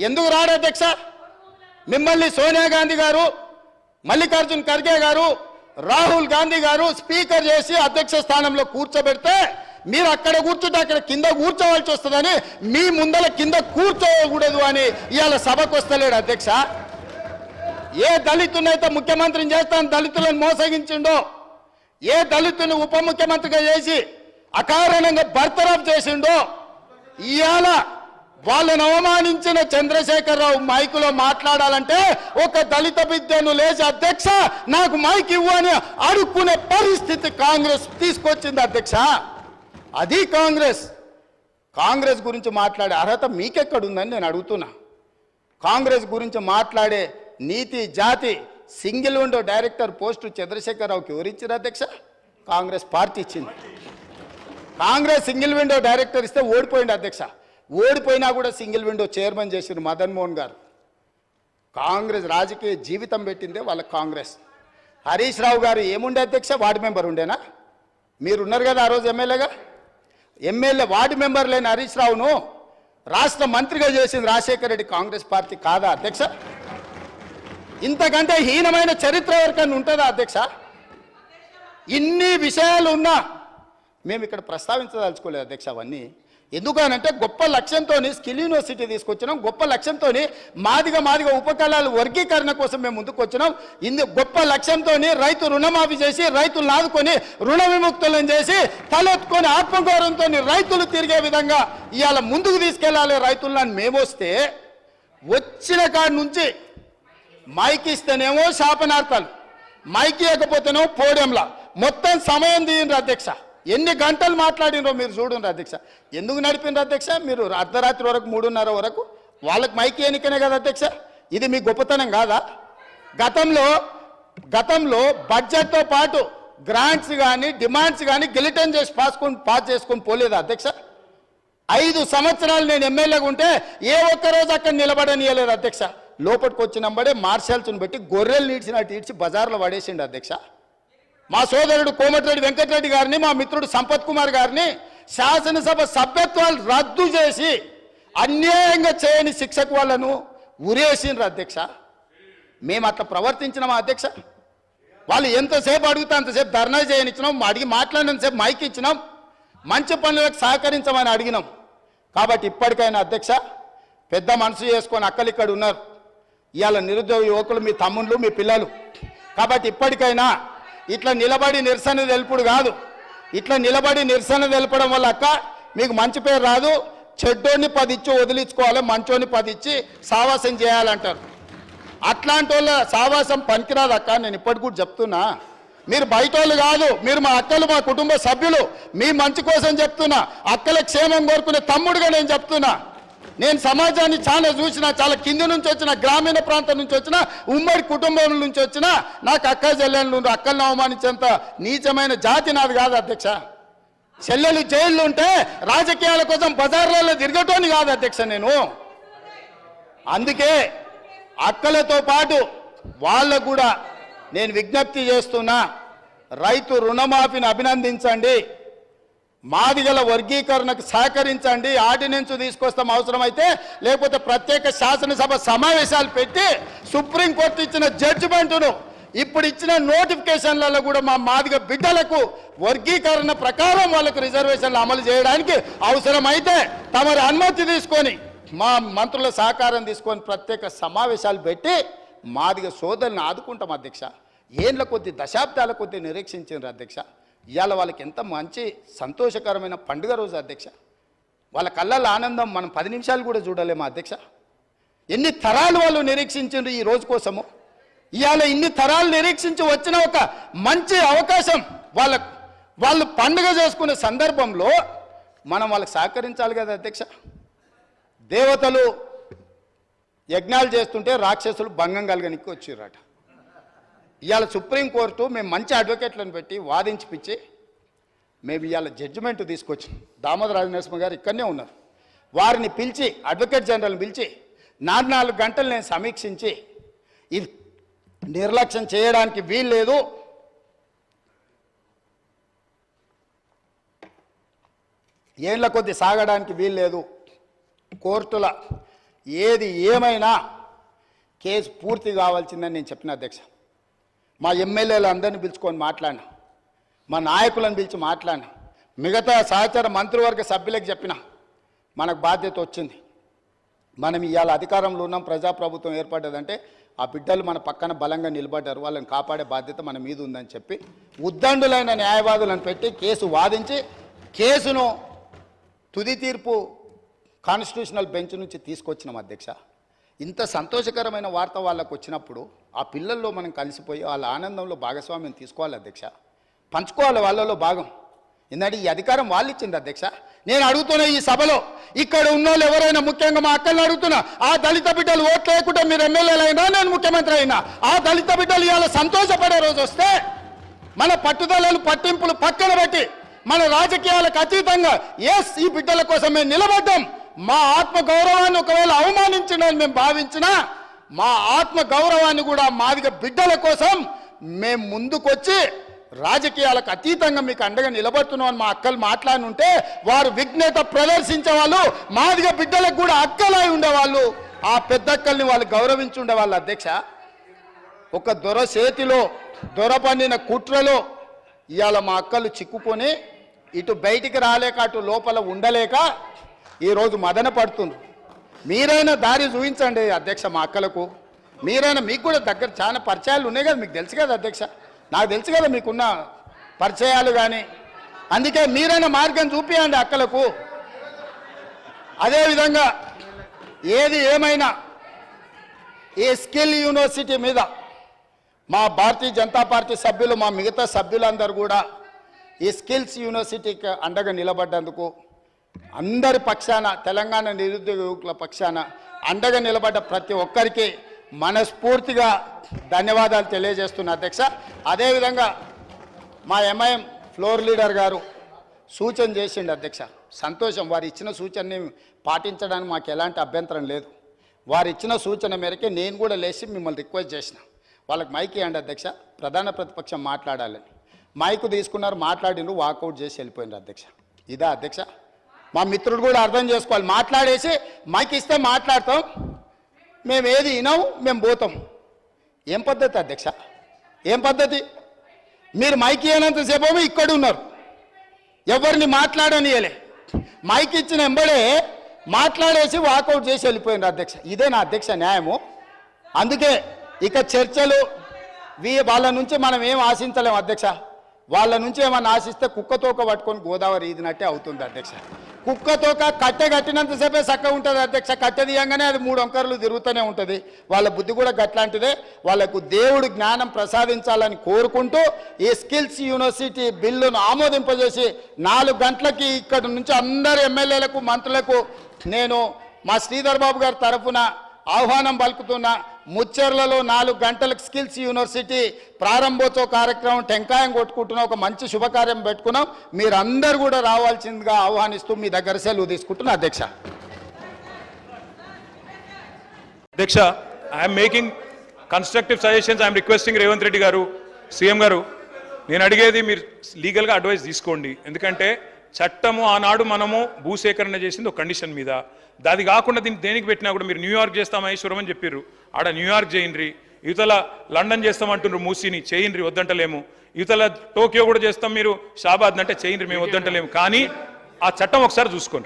ఎందుకు రాడు అధ్యక్ష? మిమ్మల్ని సోనియా గాంధీ గారు, మల్లికార్జున్ ఖర్గే గారు, రాహుల్ గాంధీ గారు స్పీకర్ చేసి అధ్యక్ష స్థానంలో కూర్చోబెడితే మీరు అక్కడ కూర్చుంటే అక్కడ కింద కూర్చోవాల్సి వస్తుందని మీ ముందల కింద కూర్చోకూడదు అని ఇవాళ సభకు వస్తలేడు అధ్యక్ష. ఏ దళితునైతే ముఖ్యమంత్రిని చేస్తాను దళితులను మోసగించిండో, ఏ దళితుని ఉప ముఖ్యమంత్రిగా చేసి అకారణంగా బర్తరఫ్ చేసిండో, ఇవాళ వాళ్ళని అవమానించిన చంద్రశేఖరరావు మైకులో మాట్లాడాలంటే ఒక దళిత బిడ్డను లేచి అధ్యక్ష నాకు మైక్ ఇవ్వు అని అడుక్కునే పరిస్థితి కాంగ్రెస్ తీసుకొచ్చింది అధ్యక్ష. అది కాంగ్రెస్ గురించి మాట్లాడే అర్హత మీకెక్కడుందని నేను అడుగుతున్నా. కాంగ్రెస్ గురించి మాట్లాడే నీతి జాతి సింగిల్ విండో డైరెక్టర్ పోస్టు చంద్రశేఖరరావుకి ఎవరిచ్చారు అధ్యక్ష? కాంగ్రెస్ పార్టీ ఇచ్చింది. కాంగ్రెస్ సింగిల్ విండో డైరెక్టర్ ఇస్తే ఓడిపోయింది అధ్యక్ష. ఓడిపోయినా కూడా సింగిల్ విండో చైర్మన్ చేసిన మదన్ మోహన్ గారు. కాంగ్రెస్ రాజకీయ జీవితం పెట్టిందే వాళ్ళ కాంగ్రెస్. హరీష్ రావు గారు ఏముండే అధ్యక్ష? వార్డు మెంబర్ ఉండేనా? మీరున్నారు కదా ఆ రోజు ఎమ్మెల్యే వార్డు మెంబర్ లేని హరీష్ రావును రాష్ట్ర మంత్రిగా చేసింది రాజశేఖర రెడ్డి కాంగ్రెస్ పార్టీ కాదా అధ్యక్ష? ఇంతకంటే హీనమైన చరిత్ర ఎవరికైనా ఉంటుందా అధ్యక్ష? ఇన్ని విషయాలు ఉన్నా మేము ఇక్కడ ప్రస్తావించదలుచుకోలేదు అధ్యక్ష. అవన్నీ ఎందుకనంటే గొప్ప లక్ష్యంతో స్కిల్ యూనివర్సిటీ తీసుకొచ్చినాం, గొప్ప లక్ష్యంతో మాదిగ ఉపకళాలు వర్గీకరణ కోసం మేము ముందుకు వచ్చినాం. గొప్ప లక్ష్యంతో రైతు రుణమాఫీ చేసి రైతులను ఆదుకొని రుణ విముక్తులను చేసి తలెత్తుకొని ఆత్మగౌరవంతో రైతులు తిరిగే విధంగా ఇవాళ ముందుకు తీసుకెళ్ళాలి రైతులను మేము వస్తే, వచ్చిన కాడి నుంచి మైక్ ఇస్తేనేమో శాపనార్థాలు, మైక్ ఇవ్వకపోతేనేమో పోడియంలా మొత్తం సమయం తీయండి అధ్యక్ష. ఎన్ని గంటలు మాట్లాడినరో మీరు చూడండి అధ్యక్ష. ఎందుకు నడిపినరు అధ్యక్ష? మీరు అర్ధరాత్రి వరకు 3:30 వరకు వాళ్ళకి మైకి ఎన్నికనే కదా అధ్యక్ష. ఇది మీ గొప్పతనం కాదా? గతంలో బడ్జెట్తో పాటు గ్రాంట్స్ కానీ డిమాండ్స్ కానీ గిలిటన్ చేసి పాస్ చేసుకొని పోలేదా అధ్యక్ష? 5 సంవత్సరాలు నేను ఎమ్మెల్యేగా ఉంటే ఏ ఒక్కరోజు అక్కడ నిలబడనియలేదు అధ్యక్ష. లోపలికి వచ్చినప్పుడే మార్షల్స్ని పెట్టి గొర్రెలు నీడ్చినట్టు ఈడ్చి బజార్లో పడేసిండు అధ్యక్ష. మా సోదరుడు కోమటిరెడ్డి వెంకటరెడ్డి గారిని, మా మిత్రుడు సంపత్ కుమార్ గారిని శాసనసభ సభ్యత్వాలు రద్దు చేసి అన్యాయంగా చేయని శిక్షకు వాళ్ళను ఉరేసిండ్రు అధ్యక్ష. మేము అట్లా ప్రవర్తించినామా అధ్యక్ష? వాళ్ళు ఎంతసేపు అడిగితే అంతసేపు ధర్నా చేయనిచ్చినాం, అడిగి మాట్లాడినంతసేపు మైక్ ఇచ్చినాం, మంచి పనులకు సహకరించమని అడిగినాం. కాబట్టి ఇప్పటికైనా అధ్యక్ష పెద్ద మనసు చేసుకొని అక్కలు ఇక్కడ ఉన్నారు. ఇవాళ నిరుద్యోగ యువకులు మీ తమ్ముళ్ళు మీ పిల్లలు. కాబట్టి ఇప్పటికైనా ఇట్లా నిలబడి నిరసన తెలుపుడు కాదు, ఇట్లా నిలబడి నిరసన తెలపడం వల్ల అక్క మీకు మంచి పేరు రాదు. చెడ్డోని 10 ఇచ్చి వదిలించుకోవాలి, మంచోని 10 ఇచ్చి సావాసం చేయాలంటారు. అట్లాంటి వాళ్ళ సావాసం పనికిరాదు అక్క. నేను ఇప్పటికి కూడా చెప్తున్నా, మీరు బయట వాళ్ళు కాదు, మీరు మా అక్కలు, మా కుటుంబ సభ్యులు. మీ మంచి కోసం చెప్తున్నా, అక్కల క్షేమం కోరుకునే తమ్ముడుగా నేను చెప్తున్నా. నేను సమాజాన్ని చాలా చూసినా, చాలా కింది నుంచి వచ్చిన, గ్రామీణ ప్రాంతం నుంచి వచ్చిన, ఉమ్మడి కుటుంబం నుంచి వచ్చిన, నాకు అక్క చెల్లెళ్ళు అక్కలను అవమానించేంత నీచమైన జాతి నాది కాదు అధ్యక్ష. చెల్లెలు జైళ్ళు ఉంటే రాజకీయాల కోసం బజార్లలో తిరగటోని కాదు అధ్యక్ష నేను. అందుకే అక్కలతో పాటు వాళ్ళకు కూడా నేను విజ్ఞప్తి చేస్తున్నా, రైతు రుణమాఫీని అభినందించండి, మాదిగల వర్గీకరణకు సహకరించండి, ఆర్డినెన్స్ తీసుకొస్తాం అవసరమైతే, లేకపోతే ప్రత్యేక శాసనసభ సమావేశాలు పెట్టి సుప్రీంకోర్టు ఇచ్చిన జడ్జిమెంటును ఇప్పుడు ఇచ్చిన నోటిఫికేషన్లలో కూడా మా మాదిగ బిడ్డలకు వర్గీకరణ ప్రకారం వాళ్ళకు రిజర్వేషన్లు అమలు చేయడానికి అవసరమైతే తమరి అనుమతి తీసుకొని మా మంత్రుల సహకారం తీసుకొని ప్రత్యేక సమావేశాలు పెట్టి మాదిగ సోదరులను ఆదుకుంటాం అధ్యక్ష. ఏండ్ల కొద్ది దశాబ్దాల కొద్ది నిరీక్షించారు అధ్యక్ష. ఇవాళ వాళ్ళకి ఎంత మంచి సంతోషకరమైన పండుగ రోజు అధ్యక్ష. వాళ్ళ కళ్ళల్లో ఆనందం మనం 10 నిమిషాలు కూడా చూడలేమా అధ్యక్ష? ఎన్ని తరాలు వాళ్ళు నిరీక్షించారు ఈ రోజు కోసము. ఇవాళ ఇన్ని తరాలు నిరీక్షించి వచ్చిన ఒక మంచి అవకాశం వాళ్ళు పండుగ చేసుకునే సందర్భంలో మనం వాళ్ళకి సహకరించాలి కదా అధ్యక్ష. దేవతలు యజ్ఞాలు చేస్తుంటే రాక్షసులు భంగం కలగనికి వచ్చిర్రట. ఇవాళ సుప్రీంకోర్టు మేము మంచి అడ్వకేట్లను పెట్టి వాదించిపిచ్చి మేము ఇవాళ జడ్జిమెంట్ తీసుకొచ్చి దామోదర రాజనరసింహ గారు ఇక్కడనే ఉన్నారు, వారిని పిలిచి అడ్వకేట్ జనరల్ని పిలిచి 4 గంటలు నేను సమీక్షించి ఇది నిర్లక్ష్యం చేయడానికి వీలు లేదు, ఏళ్ల కొద్ది సాగడానికి వీలు లేదు, కోర్టుల ఏది ఏమైనా కేసు పూర్తి కావాల్సిందని నేను చెప్పిన అధ్యక్ష. మా ఎమ్మెల్యేలు అందరినీ పిలుచుకొని మాట్లాడినా, మా నాయకులను పిలిచి మాట్లాడినా, మిగతా సహచర మంత్రివర్గ సభ్యులకు చెప్పిన మనకు బాధ్యత వచ్చింది. మనం ఇవాళ అధికారంలో ఉన్నాం, ప్రజాప్రభుత్వం ఏర్పడ్డదంటే ఆ బిడ్డలు మన పక్కన బలంగా నిలబడ్డారు, వాళ్ళని కాపాడే బాధ్యత మన మీద ఉందని చెప్పి ఉద్దండులైన న్యాయవాదులను పెట్టి కేసు వాదించి కేసును తుది తీర్పు కాన్స్టిట్యూషనల్ బెంచ్ నుంచి తీసుకొచ్చినాం అధ్యక్ష. ఇంత సంతోషకరమైన వార్త వాళ్ళకు వచ్చినప్పుడు ఆ పిల్లల్లో మనం కలిసిపోయి వాళ్ళ ఆనందంలో భాగస్వామ్యం తీసుకోవాలి అధ్యక్ష, పంచుకోవాలి వాళ్ళలో భాగం. ఎందుకంటే ఈ అధికారం వాళ్ళు ఇచ్చింది అధ్యక్ష. నేను అడుగుతున్నా ఈ సభలో ఇక్కడ ఉన్న వాళ్ళు ఎవరైనా, ముఖ్యంగా మా అక్కల్ని అడుగుతున్నా, ఆ దళిత బిడ్డలు ఓట్లు లేకుండా మీరు ఎమ్మెల్యేలు అయినా నేను ముఖ్యమంత్రి అయినా ఆ దళిత బిడ్డలు ఇవాళ సంతోషపడే రోజు వస్తే మన పట్టుదలలు పట్టింపులు పక్కన పెట్టి మన రాజకీయాలకు అతీతంగా ఎస్ ఈ బిడ్డల కోసం మేము నిలబడ్డాం, మా ఆత్మ గౌరవాన్ని ఒకవేళ అవమానించడానికి మేము భావించినా మా ఆత్మ గౌరవాన్ని కూడా మాదిగ బిడ్డల కోసం మేము ముందుకొచ్చి రాజకీయాలకు అతీతంగా మీకు అండగా నిలబడుతున్నాం అని మా అక్కలు మాట్లాడుంటే వారు విఘ్నత ప్రదర్శించే వాళ్ళు, మాదిగ బిడ్డలకు కూడా అక్కలై ఉండేవాళ్ళు, ఆ పెద్దక్కల్ని వాళ్ళు గౌరవించి ఉండేవాళ్ళు అధ్యక్ష. ఒక దొర చేతిలో దొర పండిన కుట్రలో ఇవాళ మా అక్కలు చిక్కుకొని ఇటు బయటికి రాలేక అటు లోపల ఉండలేక ఈరోజు మదన పడుతుంది. మీరైనా దారి చూపించండి అధ్యక్ష మా అక్కలకు. మీరైనా, మీకు కూడా దగ్గర చాలా పరిచయాలు ఉన్నాయి కదా, మీకు తెలుసు కదా అధ్యక్ష, నాకు తెలుసు కదా మీకున్న పరిచయాలు కానీ, అందుకే మీరైనా మార్గం చూపించండి అక్కలకు. అదేవిధంగా ఏది ఏమైనా ఈ స్కిల్ యూనివర్సిటీ మీద మా భారతీయ జనతా పార్టీ సభ్యులు, మా మిగతా సభ్యులందరూ కూడా ఈ స్కిల్స్ యూనివర్సిటీకి అండగా నిలబడ్డందుకు అందరి పక్షాన, తెలంగాణ నిరుద్యోగ యువకుల పక్షాన అండగా నిలబడ్డ ప్రతి ఒక్కరికి మనస్ఫూర్తిగా ధన్యవాదాలు తెలియజేస్తున్నా అధ్యక్ష. అదేవిధంగా మా ఎంఐఎం ఫ్లోర్ లీడర్ గారు సూచన చేసిండు అధ్యక్ష, సంతోషం. వారు ఇచ్చిన సూచనని పాటించడానికి మాకు ఎలాంటి అభ్యంతరం లేదు. వారు ఇచ్చిన సూచన మేరకే నేను కూడా లేచి మిమ్మల్ని రిక్వెస్ట్ చేసిన, వాళ్ళకి మైక్ ఇవ్వండి అధ్యక్ష, ప్రధాన ప్రతిపక్షం మాట్లాడాలని. మైక్ తీసుకున్నారు, మాట్లాడినరు, వాకౌట్ చేసి వెళ్ళిపోయినారు అధ్యక్ష. ఇదా అధ్యక్ష? మా మిత్రుడు కూడా అర్థం చేసుకోవాలి, మాట్లాడేసి మైక్ ఇస్తే మాట్లాడతాం, మేము ఏది వినాం, మేము పోతాం. ఏం పద్ధతి అధ్యక్ష? ఏం పద్ధతి? మీరు మైక్ ఇవ్వనంతసేపు ఇక్కడ ఉన్నారు, ఎవరిని మాట్లాడనియలే, మైక్ ఇచ్చిన ఎంబడే మాట్లాడేసి వాకౌట్ చేసి వెళ్ళిపోయినారు అధ్యక్ష. ఇదే నా అధ్యక్ష న్యాయము. అందుకే ఇక చర్చలు వాళ్ళ నుంచి మనం ఏం ఆశించలేము అధ్యక్ష. వాళ్ళ నుంచి ఏమన్నా ఆశిస్తే కుక్కతోక పట్టుకొని గోదావరి ఈదినట్టే అవుతుంది అధ్యక్ష. కుక్కతోక కట్టె కట్టినంతసేపే చక్కగా ఉంటుంది అధ్యక్ష, కట్టె తీయంగానే అది 3 వంకర్లు తిరుగుతూనే ఉంటుంది. వాళ్ళ బుద్ధి కూడా గట్లాంటిదే. వాళ్ళకు దేవుడు జ్ఞానం ప్రసాదించాలని కోరుకుంటూ ఈ స్కిల్స్ యూనివర్సిటీ బిల్లును ఆమోదింపజేసి 4 గంటలకి ఇక్కడ నుంచి అందరు ఎమ్మెల్యేలకు, మంత్రులకు నేను మా శ్రీధర్ బాబు గారి తరఫున ఆహ్వానం పలుకుతున్న. ముచ్చెర్లలో 4 గంటలకు స్కిల్స్ యూనివర్సిటీ ప్రారంభోత్సవ కార్యక్రమం టెంకాయం కొట్టుకుంటున్నాం, ఒక మంచి శుభకార్యం పెట్టుకున్నాం. మీరందరూ కూడా రావాల్సిందిగా ఆహ్వానిస్తూ మీ దగ్గర సెలవు తీసుకుంటున్నా అధ్యక్ష. అధ్యక్ష, I'm making constructive suggestions. I'm requesting Revanth Reddy గారు, సీఎం గారు, నేను అడిగేది మీరు లీగల్గా అడ్వైస్ తీసుకోండి. ఎందుకంటే చట్టము ఆనాడు మనము భూసేకరణ చేసింది ఒక కండిషన్ మీద, అది కాకుండా దీన్ని దేనికి పెట్టినా కూడా మీరు న్యూయార్క్ చేస్తాం మహేశ్వరం అని చెప్పారు, ఆడ న్యూయార్క్ చేయండి, యువతల లండన్ చేస్తామంటున్నారు, మూసీని చేయండి వద్దంటలేము, యువతల టోక్యో కూడా చేస్తాం, మీరు షాబాద్ అంటే చేయండి మేము వద్దంటలేము. కానీ ఆ చట్టం ఒకసారి చూసుకోండి.